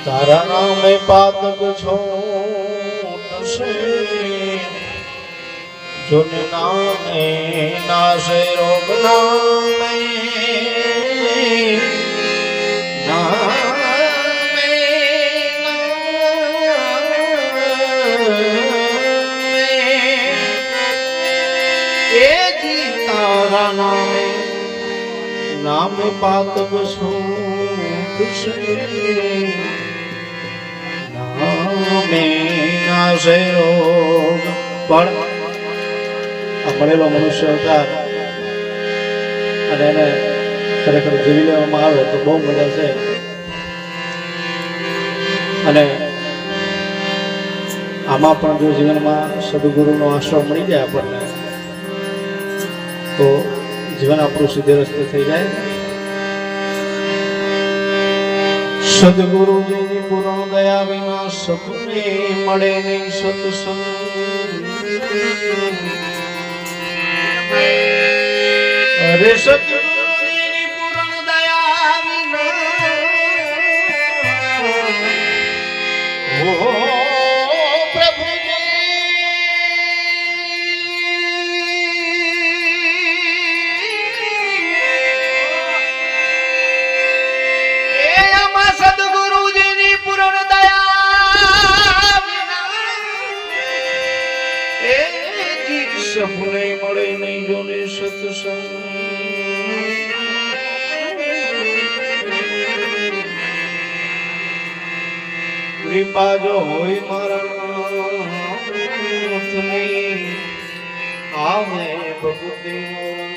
તારા નામે પાતક છોટશે જોને નામે નાશે રોગ નામે નામે એ જી તારા નામે નામે પાતક છોટશે નામે નાશે રોગ પણ મળેલો મનુષ્ય હતા અને એને ખરેખર જીવી લેવામાં આવે તો બહુ મજા છે. અને આમાં પણ જો જીવનમાં સદગુરુનો આશ્રય મળી જાય આપણને તો જીવન આપણું સીધે રસ્તે થઈ જાય. સદગુરુજીની પૂર્ણ દયા વિના સપને મળે નહીં સત્સંગ. અરે સદગુરુજીની પૂર્ણ દયા વિના ઓ પ્રભુજી એ આમાં સદગુરુજીની પૂર્ણ દયા વિના એ જી સપને મળે નહીં જોને સત્સંગ. કૃપા જો હોય મારા આવે ભગવતી